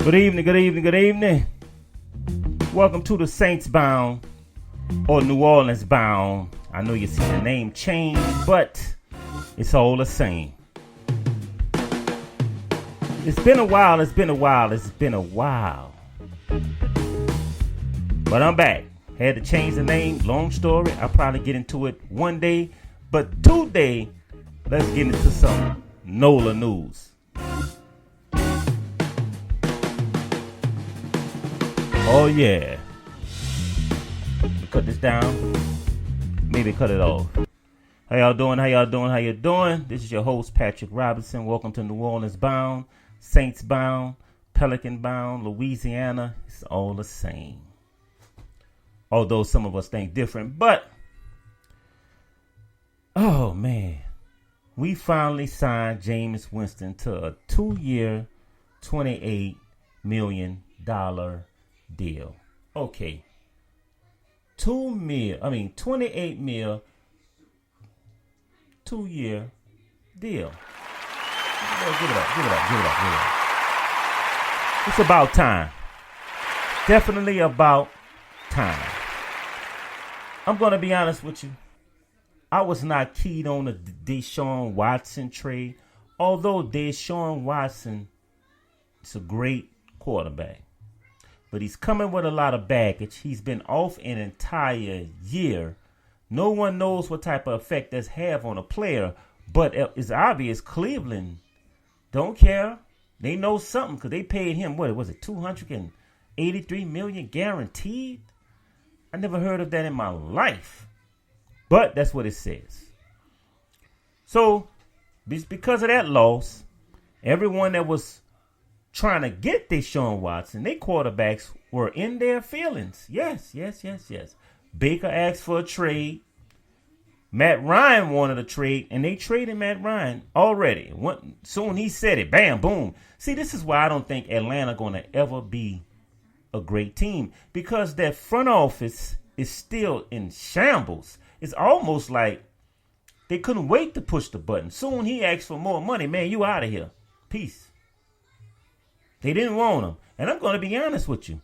Good evening, good evening, good evening. Welcome to the Saints Bound or New Orleans Bound. I know you see the name change, but it's all the same. It's been a while. But I'm back. Had to change the name. Long story. I'll probably get into it one day. But today, let's get into some NOLA news. Oh yeah. Cut this down. Maybe cut it off. How y'all doing? This is your host, Patrick Robinson. Welcome to New Orleans Bound, Saints Bound, Pelican Bound, Louisiana. It's all the same. Although some of us think different. But, oh man. We finally signed Jameis Winston to a 2-year, $28 million deal. Okay. 28 mil, 2-year deal. Give it up. It's about time. Definitely about time. I'm going to be honest with you. I was not keyed on the Deshaun Watson trade. Although Deshaun Watson is a great quarterback. But he's coming with a lot of baggage. He's been off an entire year. No one knows what type of effect that's have on a player. But it's obvious Cleveland don't care. They know something because they paid him, what was it, $283 million guaranteed? I never heard of that in my life. But that's what it says. So, because of that loss, everyone that was trying to get Deshaun Watson, their quarterbacks were in their feelings. Yes. Baker asked for a trade. Matt Ryan wanted a trade, and they traded Matt Ryan already. Soon he said it. Bam, boom. See, this is why I don't think Atlanta going to ever be a great team, because their front office is still in shambles. It's almost like they couldn't wait to push the button. Soon he asked for more money. Man, you out of here. Peace. They didn't want him. And I'm going to be honest with you.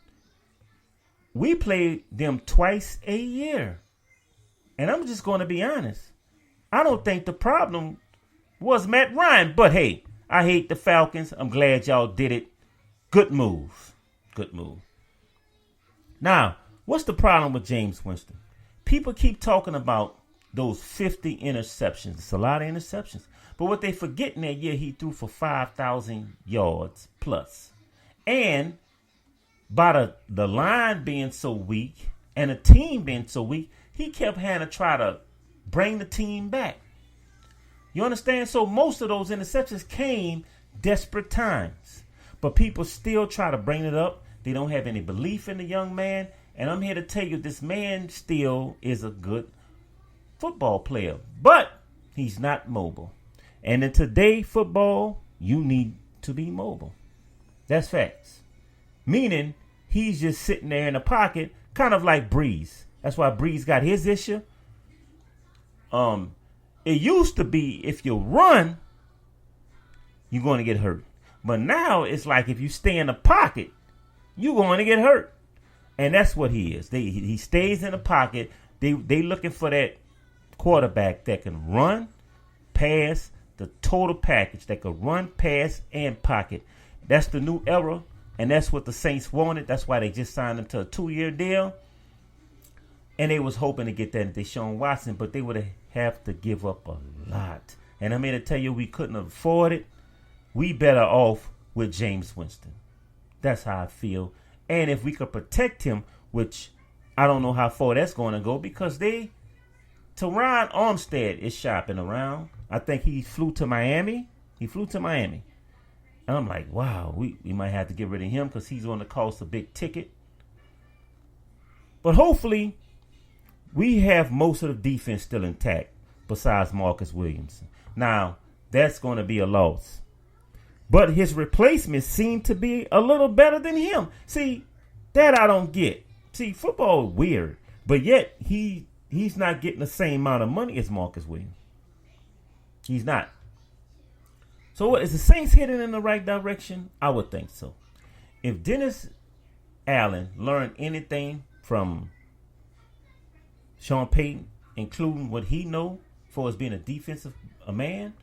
We play them twice a year. And I'm just going to be honest. I don't think the problem was Matt Ryan. But hey, I hate the Falcons. I'm glad y'all did it. Good move. Now, what's the problem with Jameis Winston? People keep talking about those 50 interceptions. It's a lot of interceptions. But what they forgetting that year, he threw for 5,000 yards plus. And by the line being so weak and the team being so weak, he kept having to try to bring the team back. You understand? So most of those interceptions came desperate times. But people still try to bring it up. They don't have any belief in the young man. And I'm here to tell you, this man still is a good football player. But he's not mobile. And in today's football, you need to be mobile. That's facts. Meaning, he's just sitting there in the pocket, kind of like Breeze. That's why Breeze got his issue. It used to be if you run, you're going to get hurt. But now it's like if you stay in the pocket, you're going to get hurt. And that's what he is. He stays in the pocket. They looking for that quarterback that can run, pass, the total package that could run, pass, and pocket. That's the new era, and that's what the Saints wanted. That's why they just signed him to a 2-year deal. And they was hoping to get that Deshaun Watson, but they would have to give up a lot. And I'm here to tell you, we couldn't afford it. We better off with Jameis Winston. That's how I feel. And if we could protect him, which I don't know how far that's going to go, because Teron Armstead is shopping around. I think he flew to Miami. And I'm like, wow, we might have to get rid of him because he's going to cost a big ticket. But hopefully, we have most of the defense still intact besides Marcus Williamson. Now, that's going to be a loss. But his replacements seem to be a little better than him. See, that I don't get. See, football is weird. But yet, he's not getting the same amount of money as Marcus Williams. He's not. So what, is the Saints heading in the right direction? I would think so. if Dennis Allen learned anything from Sean Payton, including what he know for as being a man,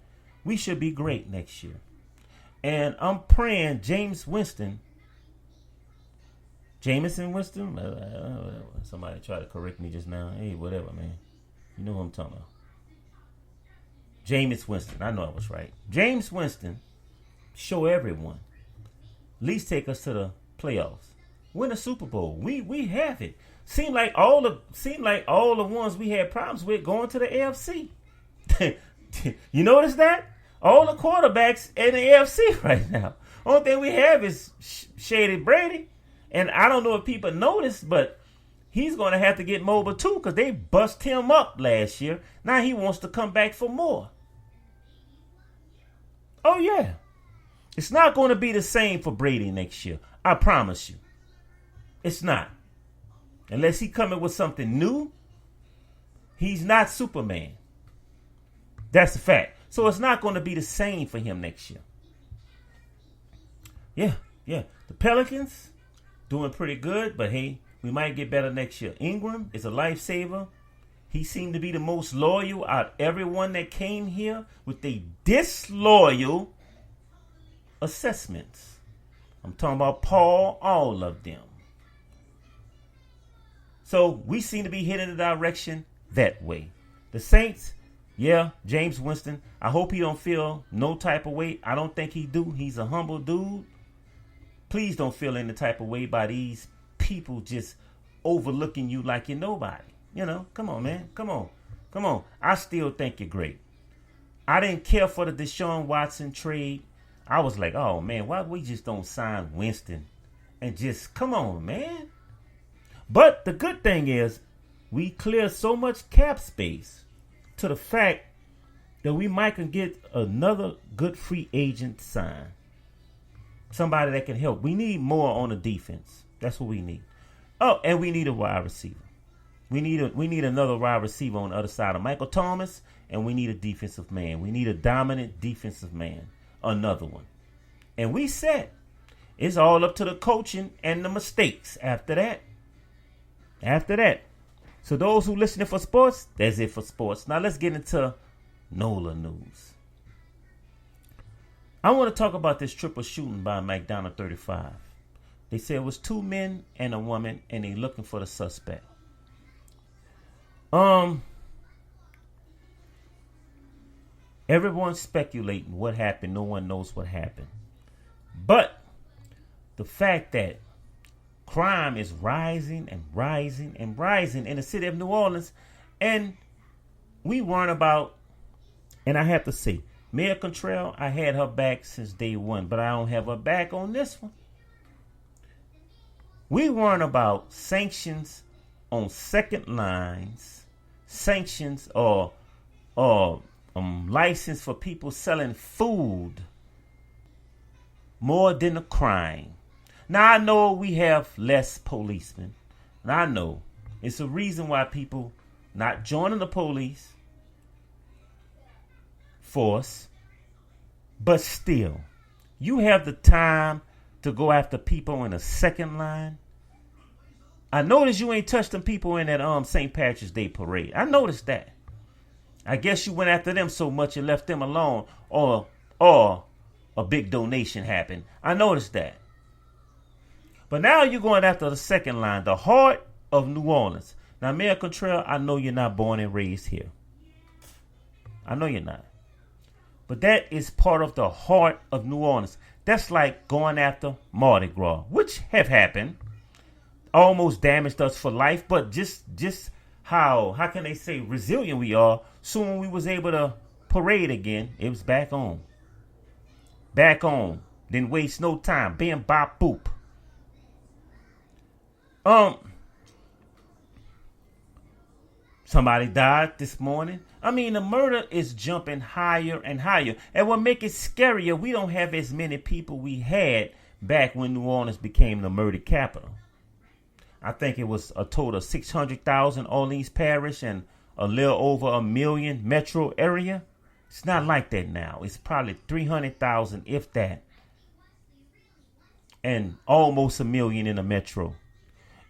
we should be great next year. And I'm praying Jameis Winston. Somebody tried to correct me just now. Hey, whatever, man. You know who I'm talking about. Jameis Winston. I know I was right. Jameis Winston show everyone. At least take us to the playoffs. Win a Super Bowl. We have it. Seem like all the ones we had problems with going to the AFC. You notice that? All the quarterbacks in the AFC right now. Only thing we have is Shady Brady. And I don't know if people noticed, but he's going to have to get mobile too because they bust him up last year. Now he wants to come back for more. Oh, yeah. It's not going to be the same for Brady next year. I promise you. It's not. Unless he coming with something new, he's not Superman. That's a fact. So it's not going to be the same for him next year. Yeah. The Pelicans doing pretty good, but hey, we might get better next year. Ingram is a lifesaver. He seemed to be the most loyal out of everyone that came here with the disloyal assessments. I'm talking about Paul, all of them. So we seem to be heading in the direction that way. The Saints, yeah, Jameis Winston. I hope he don't feel no type of way. I don't think he do. He's a humble dude. Please don't feel any type of way by these people just overlooking you like you're nobody. You know, come on, man. Come on. I still think you're great. I didn't care for the Deshaun Watson trade. I was like, oh, man, why we just don't sign Winston? And just, come on, man. But the good thing is we clear so much cap space to the fact that we might can get another good free agent signed. Somebody that can help. We need more on the defense. That's what we need. Oh, and we need a wide receiver. We need another wide receiver on the other side of Michael Thomas, and we need a defensive man. We need a dominant defensive man. Another one. And we said it's all up to the coaching and the mistakes after that. So those who listening for sports, that's it for sports. Now let's get into NOLA news. I want to talk about this triple shooting by McDonald 35. They said it was 2 men and a woman, and they looking for the suspect. Everyone's speculating what happened. No one knows what happened. But the fact that crime is rising and rising and rising in the city of New Orleans, and we weren't about, and I have to say, Mayor Cantrell, I had her back since day one, but I don't have her back on this one. We weren't about sanctions on second lines, sanctions or license for people selling food more than a crime. Now, I know we have less policemen. And I know it's a reason why people not joining the police force. But still, you have the time to go after people in the second line. I noticed you ain't touched them people in that St. Patrick's Day parade. I noticed that. I guess you went after them so much you left them alone, or a big donation happened. I noticed that. But now you're going after the second line, the heart of New Orleans. Now, Mayor Cantrell, I know you're not born and raised here. I know you're not. But that is part of the heart of New Orleans. That's like going after Mardi Gras, which have happened. Almost damaged us for life, but just how can they say resilient we are. Soon when we was able to parade again, it was back on. Back on. Didn't waste no time. Bam, bop, boop. Somebody died this morning. I mean, the murder is jumping higher and higher. And what makes it scarier, we don't have as many people we had back when New Orleans became the murder capital. I think it was a total of 600,000 Orleans Parish and a little over 1 million metro area. It's not like that now. It's probably 300,000, if that. and almost 1 million in the metro.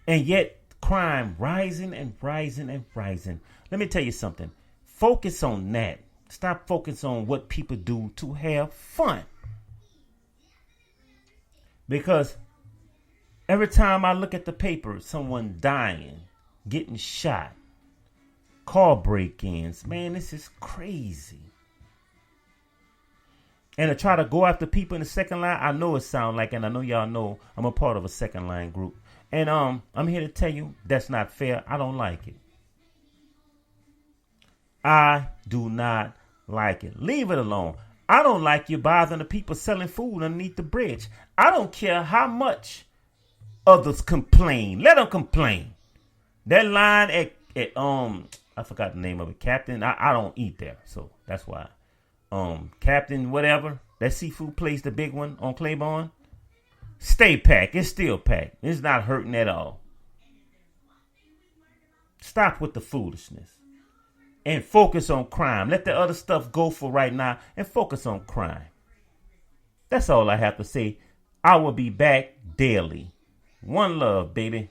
And yet crime rising and rising and rising. Let me tell you something. Focus on that. Stop focusing on what people do to have fun. Because every time I look at the paper, someone dying, getting shot, car break-ins. Man, this is crazy. And to try to go after people in the second line, I know it sounds like, and I know y'all know I'm a part of a second line group. And I'm here to tell you that's not fair. I don't like it. I do not like it. Leave it alone. I don't like you bothering the people selling food underneath the bridge. I don't care how much others complain. Let them complain. That line at I forgot the name of it. Captain. I don't eat there, so that's why. Captain whatever. That seafood place, the big one on Claiborne. Stay packed. It's still packed. It's not hurting at all. Stop with the foolishness. And focus on crime. Let the other stuff go for right now and focus on crime. That's all I have to say. I will be back daily. One love, baby.